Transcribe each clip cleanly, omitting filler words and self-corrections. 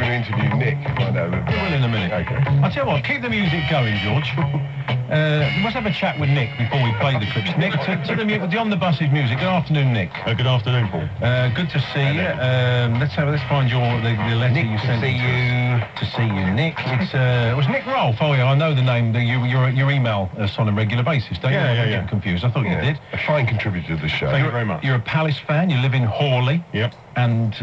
going to interview Nick. Find out. We will in a minute. Okay. I'll tell you what, keep the music going, George. Let's have a chat with Nick before we play the clips. Nick, to the On the Bus's music. Good afternoon, Nick. Good afternoon, Paul. Good to see you. Let's find the letter Nick, you sent. to see you, Nick. It was Nick Rolfe. Oh yeah, I know the name. Your email us on a regular basis, don't you? Yeah. Getting confused. I thought you did. A fine contributor to the show. Thank you very much. You're a Palace fan. You live in Hawley. Yep. And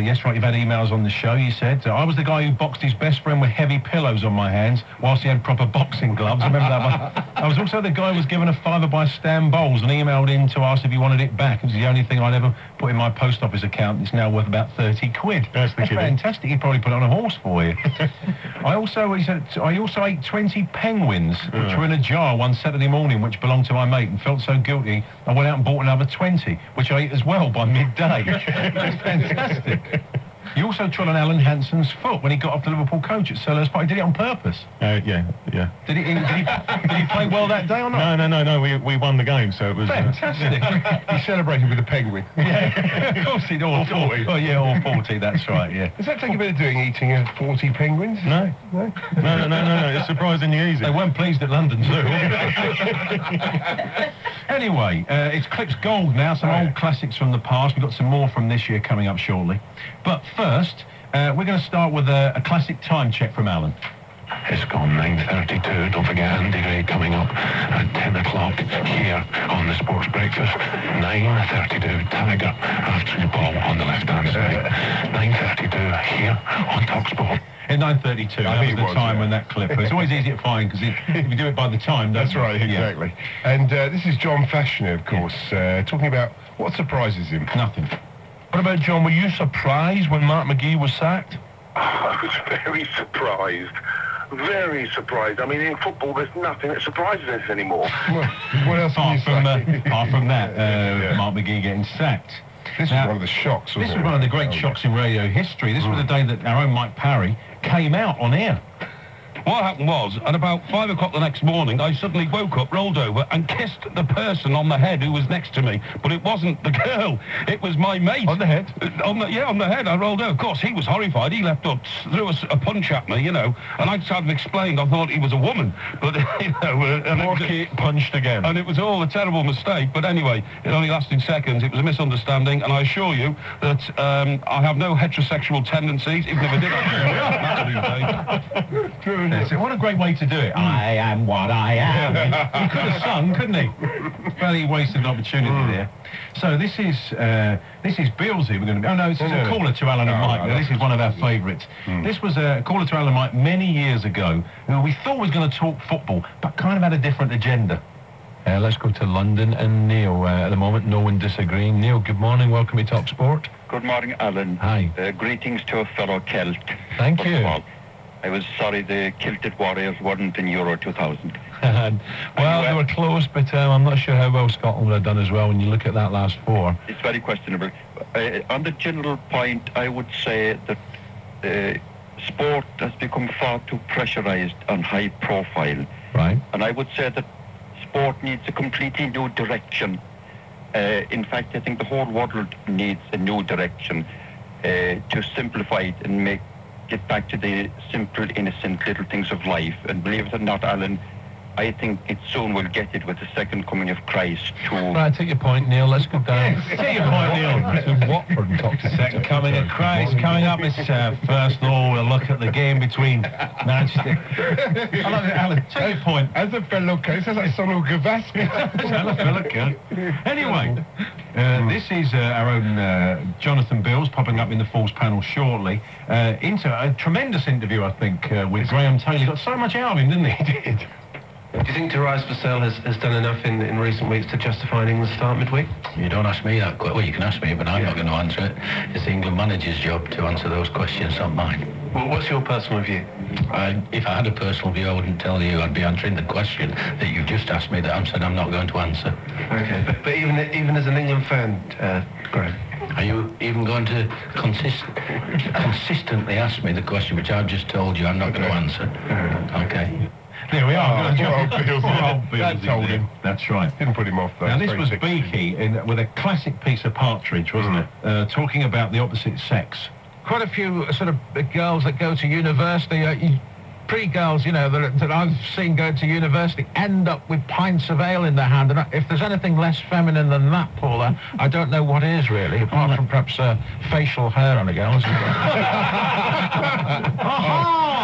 yes, right, you've had emails on the show. You said I was the guy who boxed his best friend with heavy pillows on my hands whilst he had proper boxing gloves. Remember that one? I was also the guy who was given a £5 by Stan Bowles and emailed in to ask if he wanted it back. It was the only thing I'd ever put in my post office account. It's now worth about 30 quid. That's fantastic. He'd probably put it on a horse for you. I also ate 20 penguins, which were in a jar one Saturday morning, which belonged to my mate, and felt so guilty I went out and bought another 20, which I ate as well by midday. That's fantastic. You also trod on Alan Hansen's foot when he got off the Liverpool coach at Selhurst Park. He did it on purpose. Yeah. Did he play well that day or not? No. We won the game, so it was fantastic. He celebrated with a penguin. Yeah, of course he did. All 40. Oh yeah, all 40. That's right. Yeah. Does that take a bit of doing, eating 40 penguins? No. It's surprisingly easy. They weren't pleased at London Zoo. Anyway, it's Clips Gold now. Some old classics from the past. We've got some more from this year coming up shortly. But first, we're going to start with a classic time check from Alan. It's gone 9:32. Don't forget Andy Gray coming up at 10 o'clock here on the Sports Breakfast. 9:32. Tiger after the ball on the left-hand side. 9:32 here on TalkSport. In 9:32, that was the time when that clip. It's always easy to find because if you do it by the time, that's right, exactly. Yeah. And this is John Fashioner, of course, talking about what surprises him. Nothing. What about John? Were you surprised when Mark McGee was sacked? I was very surprised. Very surprised. I mean, in football, there's nothing that surprises us anymore. Well, what else apart from that, Mark McGee getting sacked. This was one of the shocks, wasn't it? This was one of the great shocks in radio history. This was the day that our own Mike Parry came out on air. What happened was, at about 5 o'clock the next morning, I suddenly woke up, rolled over, and kissed the person on the head who was next to me. But it wasn't the girl. It was my mate. On the head? On the head. I rolled over. Of course, he was horrified. He leapt up, threw a punch at me, you know. And I sort of explained I thought he was a woman. But, you know... Porky punched again. And it was all a terrible mistake. But anyway, it only lasted seconds. It was a misunderstanding. And I assure you that I have no heterosexual tendencies, even if I did. What a great way to do it. I am what I am. He could have sung, couldn't he? Well, he wasted an opportunity there. So this is Beelzy. We're going to. Oh no, this is a caller to Alan and Mike. Now, this is one of our favourites. This was a caller to Alan and Mike many years ago. We thought was going to talk football, but kind of had a different agenda. Let's go to London and Neil. At the moment, no one disagreeing. Neil, good morning. Welcome to Talk Sport. Good morning, Alan. Hi. Greetings to a fellow Celt. Thank you. I was sorry the Kilted Warriors weren't in Euro 2000. Well, they were close, but I'm not sure how well Scotland would have done as well when you look at that last four. It's very questionable. On the general point, I would say that sport has become far too pressurised and high profile. Right. And I would say that sport needs a completely new direction. In fact, I think the whole world needs a new direction to simplify it and get back to the simple, innocent little things of life. And believe it or not, Alan, I think it soon will get it with the second coming of Christ too. Right, take your point, Neil. Let's go down. Take your point, Neil. To Watford and talk to second coming of Christ. Coming up, it's first of all, we'll look at the game between Manchester. I love it, Alan. Take your point. As a fellow case, as a son of Gavaska. Anyway, this is our own Jonathan Bills popping up in the Falls panel shortly. Into a tremendous interview, I think, with Graham Taylor. He got so much out of him, didn't he? He did. Do you think To Rise for Sale has done enough in recent weeks to justify an England start midweek? You don't ask me that question. Well, you can ask me, but I'm not going to answer it. It's the England manager's job to answer those questions, not mine. Well, what's your personal view? If I had a personal view, I wouldn't tell you. I'd be answering the question that you just asked me that I'm not going to answer. Okay, but even as an England fan, Graham? Are you even going to consistently ask me the question which I've just told you I'm not going to answer? Okay. There we are. That told him. That's right. Didn't put him off, though. Now, this was Beaky with a classic piece of Partridge, wasn't it? Talking about the opposite sex. quite a few sort of girls that go to university, pre-girls, you know, that I've seen go to university end up with pints of ale in their hand. And if there's anything less feminine than that, Paula, I don't know what is really, apart from perhaps facial hair on a girl.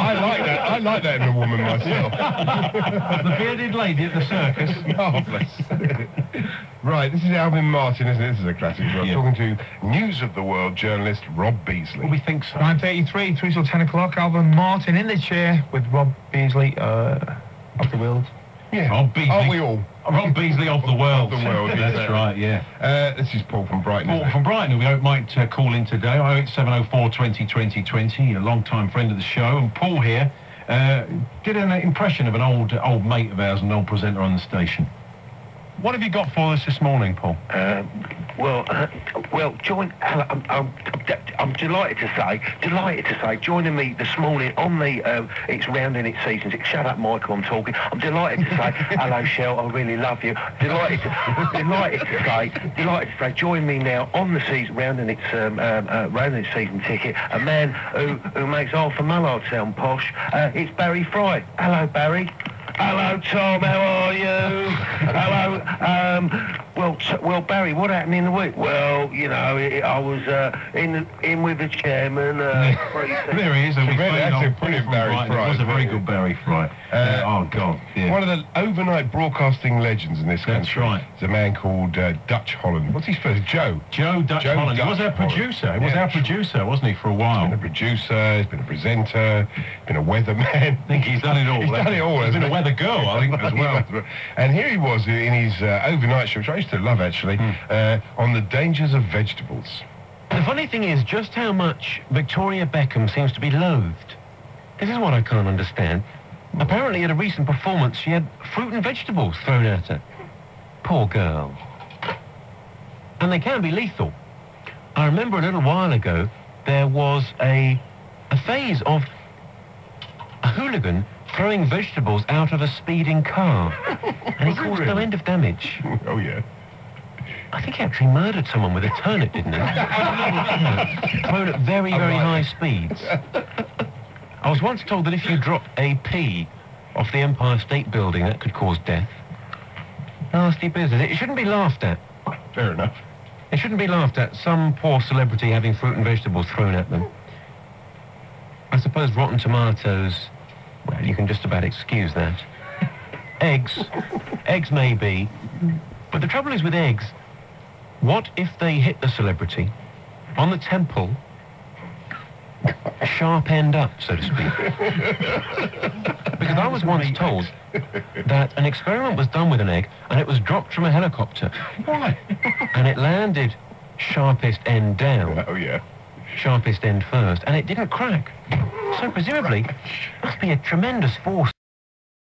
I like that. I like that in a woman myself. The bearded lady at the circus. Oh, bless. Right, this is Alvin Martin, isn't it? This is a classic. I'm talking to News of the World journalist Rob Beasley. Well, we think so. 9:33, 3 till 10 o'clock. Alvin Martin in the chair with Rob Beasley of the world. Yeah. Rob Beasley. Aren't we all? Rob Beasley of the world. Of the world, That's right, yeah. This is Paul from Brighton. Paul from Brighton, who we hope might call in today. 08704 20 20 20, a long-time friend of the show. And Paul here did an impression of an old mate of ours, an old presenter on the station. What have you got for us this morning, Paul? Join. I'm delighted to say, joining me this morning on the it's rounding its seasons. Shut up, Michael. I'm talking. I'm delighted to say, hello, Shell. I really love you. Delighted to say, join me now on the season, rounding its season ticket. A man who makes half a mullard sound posh. It's Barry Fry. Hello, Barry. Hello, Tom. How are you? Hello. Well, Barry, what happened in the week? Well, you know, I was in with the chairman. There he is. That's a brilliant Barry Fry. It was a very good Barry Fry. Oh, God. Yeah. One of the overnight broadcasting legends in this country. That's right. Is a man called Dutch Holland. What's his first? Joe. Joe Dutch Holland. He was our producer. He was our producer, wasn't he, for a while? He's been a producer, he's been a presenter, been a weatherman. I think he's done it all. He's done it all. He's been a weather girl, I think, as well. And here he was in his overnight show, which I used to love, actually, on the dangers of vegetables. The funny thing is just how much Victoria Beckham seems to be loathed. This is what I can't understand. Apparently at a recent performance she had fruit and vegetables thrown at her. Poor girl. And they can be lethal. I remember a little while ago there was a phase of a hooligan throwing vegetables out of a speeding car. And he caused no end of damage. Oh, yeah. I think he actually murdered someone with a turnip, didn't he? Thrown at very, very high speeds. I was once told that if you drop a pea off the Empire State Building, that could cause death. Nasty business. It shouldn't be laughed at. Fair enough. It shouldn't be laughed at. Some poor celebrity having fruit and vegetables thrown at them. I suppose rotten tomatoes, well, you can just about excuse that. Eggs maybe. But the trouble is with eggs, what if they hit the celebrity on the temple, sharp end up, so to speak? Because I was once told that an experiment was done with an egg and it was dropped from a helicopter. Why? And it landed sharpest end down. Oh, yeah. Sharpest end first, and it didn't crack. So presumably, must be a tremendous force